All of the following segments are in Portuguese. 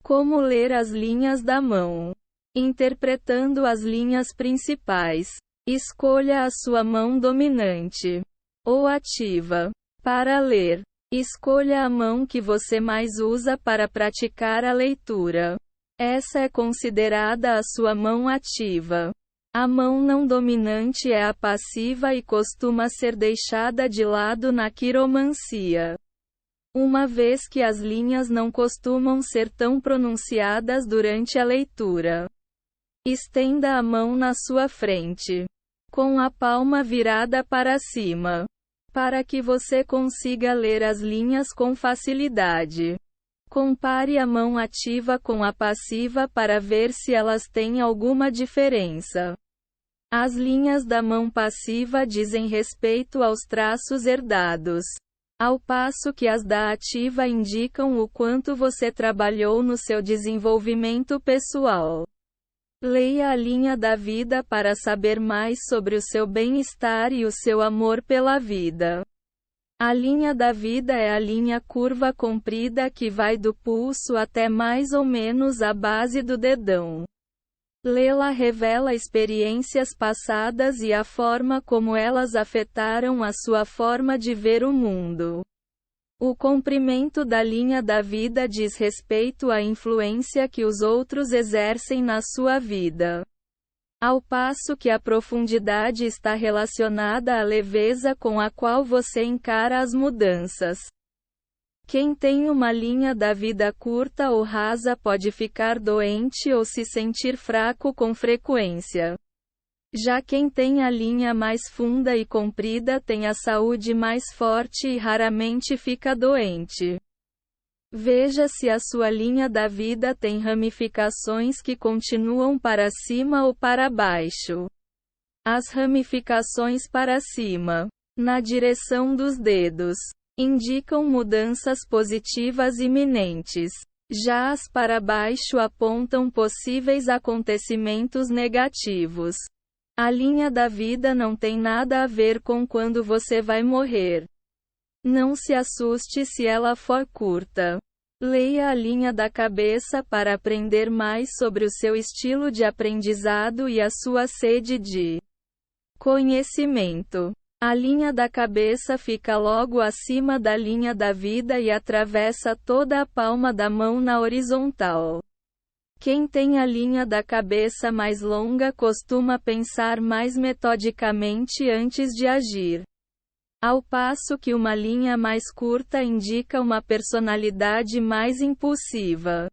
Como ler as linhas da mão? Interpretando as linhas principais. Escolha a sua mão dominante ou ativa. Para ler, escolha a mão que você mais usa para praticar a leitura. Essa é considerada a sua mão ativa. A mão não dominante é a passiva e costuma ser deixada de lado na quiromancia, uma vez que as linhas não costumam ser tão pronunciadas durante a leitura. Estenda a mão na sua frente, com a palma virada para cima, para que você consiga ler as linhas com facilidade. Compare a mão ativa com a passiva para ver se elas têm alguma diferença. As linhas da mão passiva dizem respeito aos traços herdados, ao passo que as da ativa indicam o quanto você trabalhou no seu desenvolvimento pessoal. Leia a linha da vida para saber mais sobre o seu bem-estar e o seu amor pela vida. A linha da vida é a linha curva comprida que vai do pulso até mais ou menos a base do dedão. Lê-la revela experiências passadas e a forma como elas afetaram a sua forma de ver o mundo. O comprimento da linha da vida diz respeito à influência que os outros exercem na sua vida, ao passo que a profundidade está relacionada à leveza com a qual você encara as mudanças. Quem tem uma linha da vida curta ou rasa pode ficar doente ou se sentir fraco com frequência. Já quem tem a linha mais funda e comprida tem a saúde mais forte e raramente fica doente. Veja se a sua linha da vida tem ramificações que continuam para cima ou para baixo. As ramificações para cima, na direção dos dedos, indicam mudanças positivas iminentes. Já as para baixo apontam possíveis acontecimentos negativos. A linha da vida não tem nada a ver com quando você vai morrer. Não se assuste se ela for curta. Leia a linha da cabeça para aprender mais sobre o seu estilo de aprendizado e a sua sede de conhecimento. A linha da cabeça fica logo acima da linha da vida e atravessa toda a palma da mão na horizontal. Quem tem a linha da cabeça mais longa costuma pensar mais metodicamente antes de agir, ao passo que uma linha mais curta indica uma personalidade mais impulsiva.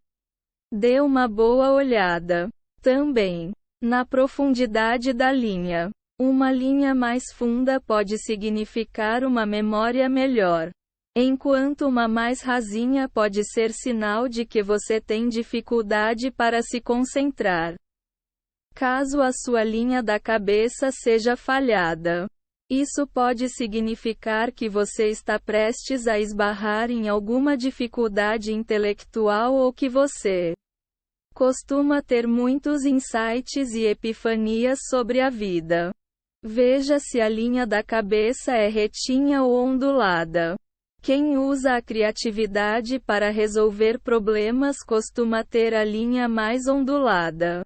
Dê uma boa olhada também na profundidade da linha. Uma linha mais funda pode significar uma memória melhor, enquanto uma mais rasinha pode ser sinal de que você tem dificuldade para se concentrar. Caso a sua linha da cabeça seja falhada, isso pode significar que você está prestes a esbarrar em alguma dificuldade intelectual ou que você costuma ter muitos insights e epifanias sobre a vida. Veja se a linha da cabeça é retinha ou ondulada. Quem usa a criatividade para resolver problemas costuma ter a linha mais ondulada.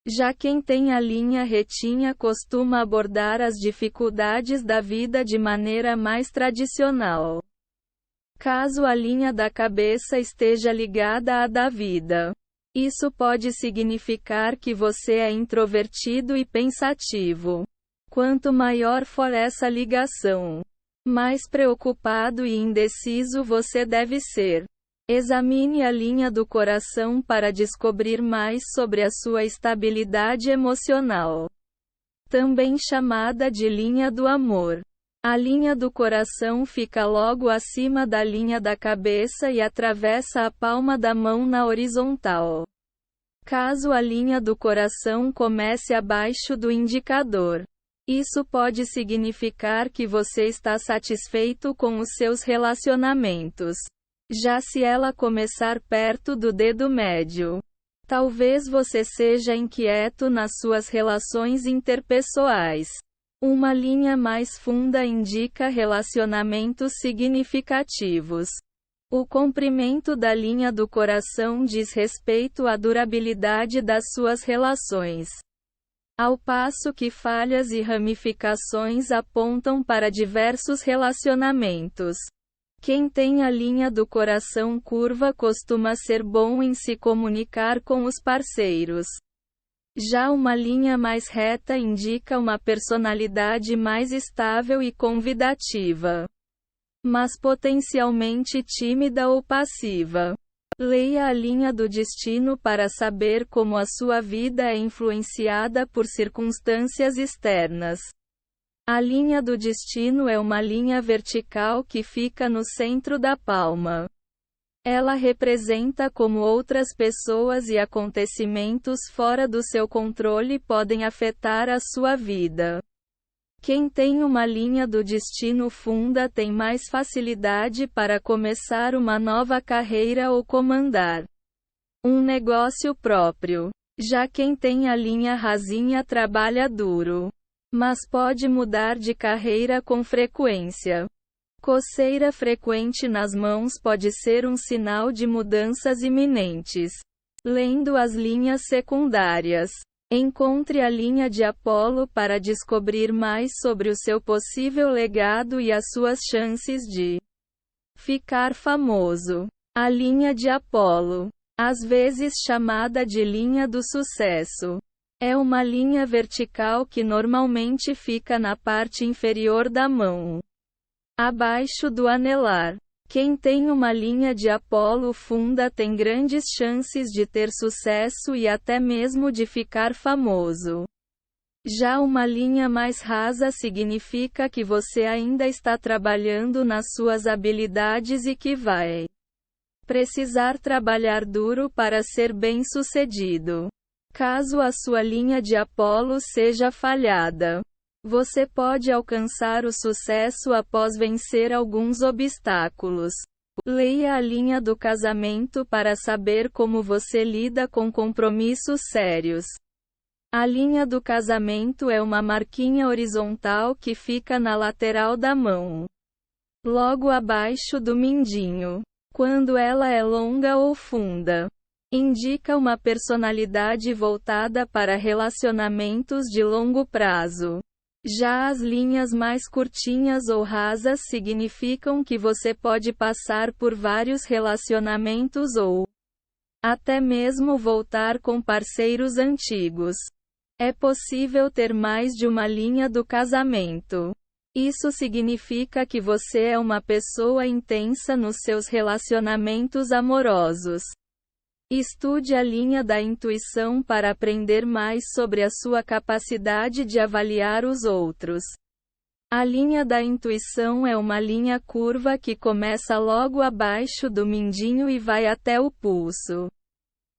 Já quem tem a linha retinha costuma abordar as dificuldades da vida de maneira mais tradicional. Caso a linha da cabeça esteja ligada à da vida, isso pode significar que você é introvertido e pensativo. Quanto maior for essa ligação, mais preocupado e indeciso você deve ser. Examine a linha do coração para descobrir mais sobre a sua estabilidade emocional, também chamada de linha do amor. A linha do coração fica logo acima da linha da cabeça e atravessa a palma da mão na horizontal. Caso a linha do coração comece abaixo do indicador, isso pode significar que você está satisfeito com os seus relacionamentos. Já se ela começar perto do dedo médio, talvez você seja inquieto nas suas relações interpessoais. Uma linha mais funda indica relacionamentos significativos. O comprimento da linha do coração diz respeito à durabilidade das suas relações, ao passo que falhas e ramificações apontam para diversos relacionamentos. Quem tem a linha do coração curva costuma ser bom em se comunicar com os parceiros. Já uma linha mais reta indica uma personalidade mais estável e convidativa, mas potencialmente tímida ou passiva. Leia a linha do destino para saber como a sua vida é influenciada por circunstâncias externas. A linha do destino é uma linha vertical que fica no centro da palma. Ela representa como outras pessoas e acontecimentos fora do seu controle podem afetar a sua vida. Quem tem uma linha do destino funda tem mais facilidade para começar uma nova carreira ou comandar um negócio próprio. Já quem tem a linha rasinha trabalha duro, mas pode mudar de carreira com frequência. Coceira frequente nas mãos pode ser um sinal de mudanças iminentes. Lendo as linhas secundárias. Encontre a linha de Apolo para descobrir mais sobre o seu possível legado e as suas chances de ficar famoso. A linha de Apolo, às vezes chamada de linha do sucesso, é uma linha vertical que normalmente fica na parte inferior da mão, abaixo do anelar. Quem tem uma linha de Apolo funda tem grandes chances de ter sucesso e até mesmo de ficar famoso. Já uma linha mais rasa significa que você ainda está trabalhando nas suas habilidades e que vai precisar trabalhar duro para ser bem-sucedido. Caso a sua linha de Apolo seja falhada, você pode alcançar o sucesso após vencer alguns obstáculos. Leia a linha do casamento para saber como você lida com compromissos sérios. A linha do casamento é uma marquinha horizontal que fica na lateral da mão, logo abaixo do mindinho. Quando ela é longa ou funda, indica uma personalidade voltada para relacionamentos de longo prazo. Já as linhas mais curtinhas ou rasas significam que você pode passar por vários relacionamentos ou até mesmo voltar com parceiros antigos. É possível ter mais de uma linha do casamento. Isso significa que você é uma pessoa intensa nos seus relacionamentos amorosos. Estude a linha da intuição para aprender mais sobre a sua capacidade de avaliar os outros. A linha da intuição é uma linha curva que começa logo abaixo do mindinho e vai até o pulso.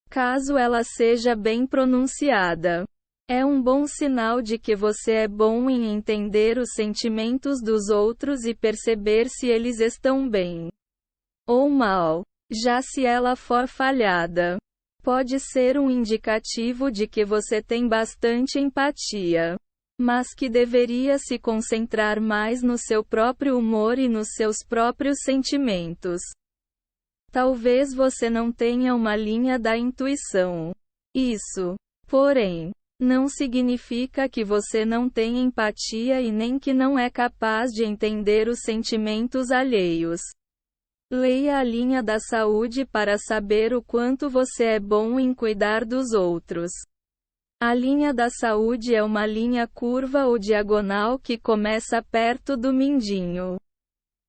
Caso ela seja bem pronunciada, é um bom sinal de que você é bom em entender os sentimentos dos outros e perceber se eles estão bem ou mal. Já se ela for falhada, pode ser um indicativo de que você tem bastante empatia, mas que deveria se concentrar mais no seu próprio humor e nos seus próprios sentimentos. Talvez você não tenha uma linha da intuição. Isso, porém, não significa que você não tem empatia e nem que não é capaz de entender os sentimentos alheios. Leia a linha da saúde para saber o quanto você é bom em cuidar dos outros. A linha da saúde é uma linha curva ou diagonal que começa perto do mindinho,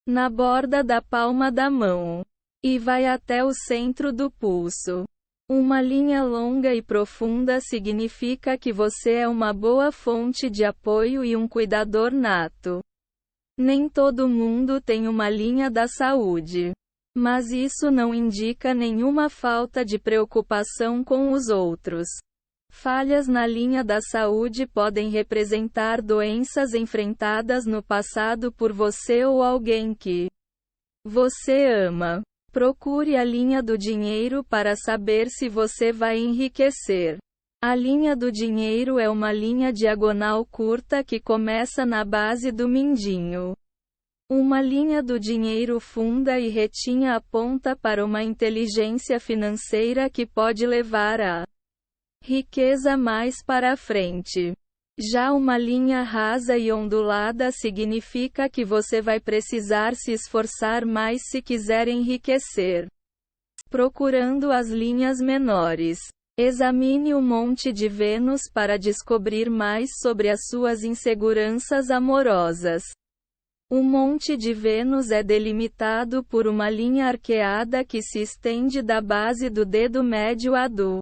na borda da palma da mão, e vai até o centro do pulso. Uma linha longa e profunda significa que você é uma boa fonte de apoio e um cuidador nato. Nem todo mundo tem uma linha da saúde, mas isso não indica nenhuma falta de preocupação com os outros. Falhas na linha da saúde podem representar doenças enfrentadas no passado por você ou alguém que você ama. Procure a linha do dinheiro para saber se você vai enriquecer. A linha do dinheiro é uma linha diagonal curta que começa na base do mindinho, Uma linha do dinheiro funda e retinha aponta para uma inteligência financeira que pode levar a riqueza mais para a frente. Já uma linha rasa e ondulada significa que você vai precisar se esforçar mais se quiser enriquecer. Procurando as linhas menores. Examine o Monte de Vênus para descobrir mais sobre as suas inseguranças amorosas. O Monte de Vênus é delimitado por uma linha arqueada que se estende da base do dedo médio a do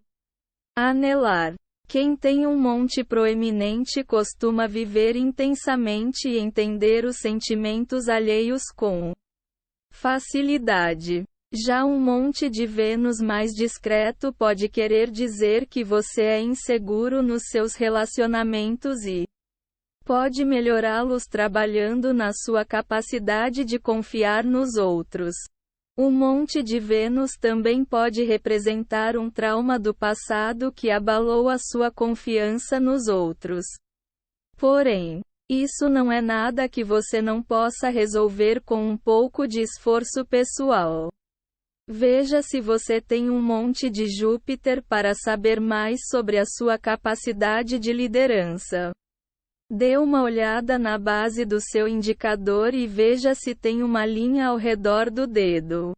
anelar. Quem tem um monte proeminente costuma viver intensamente e entender os sentimentos alheios com facilidade. Já um monte de Vênus mais discreto pode querer dizer que você é inseguro nos seus relacionamentos e pode melhorá-los trabalhando na sua capacidade de confiar nos outros. O Monte de Vênus também pode representar um trauma do passado que abalou a sua confiança nos outros. Porém, isso não é nada que você não possa resolver com um pouco de esforço pessoal. Veja se você tem um monte de Júpiter para saber mais sobre a sua capacidade de liderança. Dê uma olhada na base do seu indicador e veja se tem uma linha ao redor do dedo.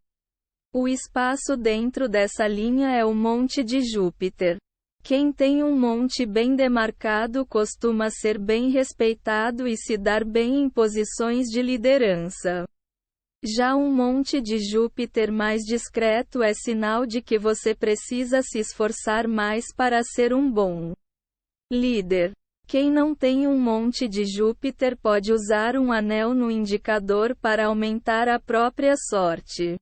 O espaço dentro dessa linha é o Monte de Júpiter. Quem tem um monte bem demarcado costuma ser bem respeitado e se dar bem em posições de liderança. Já um monte de Júpiter mais discreto é sinal de que você precisa se esforçar mais para ser um bom líder. Quem não tem um monte de Júpiter pode usar um anel no indicador para aumentar a própria sorte.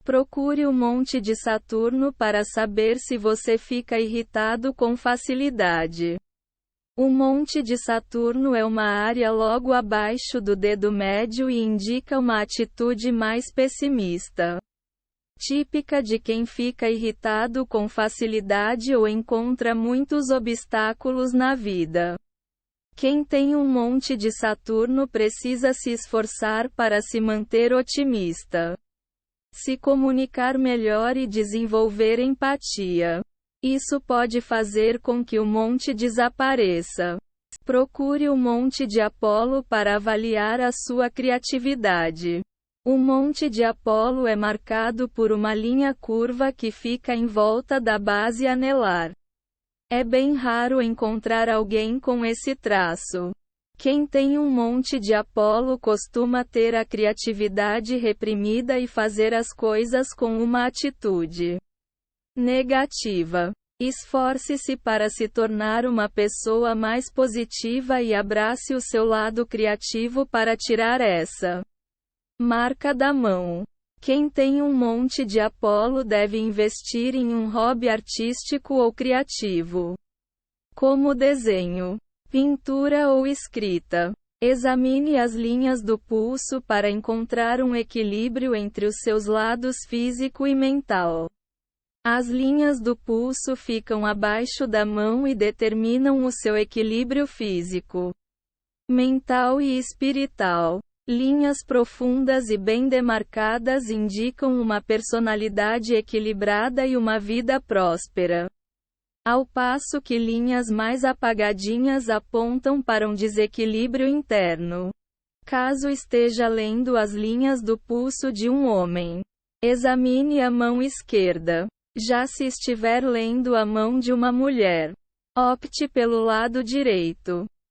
Procure o monte de Saturno para saber se você fica irritado com facilidade. O monte de Saturno é uma área logo abaixo do dedo médio e indica uma atitude mais pessimista, típica de quem fica irritado com facilidade ou encontra muitos obstáculos na vida. Quem tem um monte de Saturno precisa se esforçar para se manter otimista, se comunicar melhor e desenvolver empatia. Isso pode fazer com que o monte desapareça. Procure o Monte de Apolo para avaliar a sua criatividade. O Monte de Apolo é marcado por uma linha curva que fica em volta da base anelar. É bem raro encontrar alguém com esse traço. Quem tem um Monte de Apolo costuma ter a criatividade reprimida e fazer as coisas com uma atitude negativa. Esforce-se para se tornar uma pessoa mais positiva e abrace o seu lado criativo para tirar essa marca da mão. Quem tem um monte de Apolo deve investir em um hobby artístico ou criativo, como desenho, pintura ou escrita. Examine as linhas do pulso para encontrar um equilíbrio entre os seus lados físico e mental. As linhas do pulso ficam abaixo da mão e determinam o seu equilíbrio físico, mental e espiritual. Linhas profundas e bem demarcadas indicam uma personalidade equilibrada e uma vida próspera, ao passo que linhas mais apagadinhas apontam para um desequilíbrio interno. Caso esteja lendo as linhas do pulso de um homem, examine a mão esquerda. Já se estiver lendo a mão de uma mulher, opte pelo lado direito.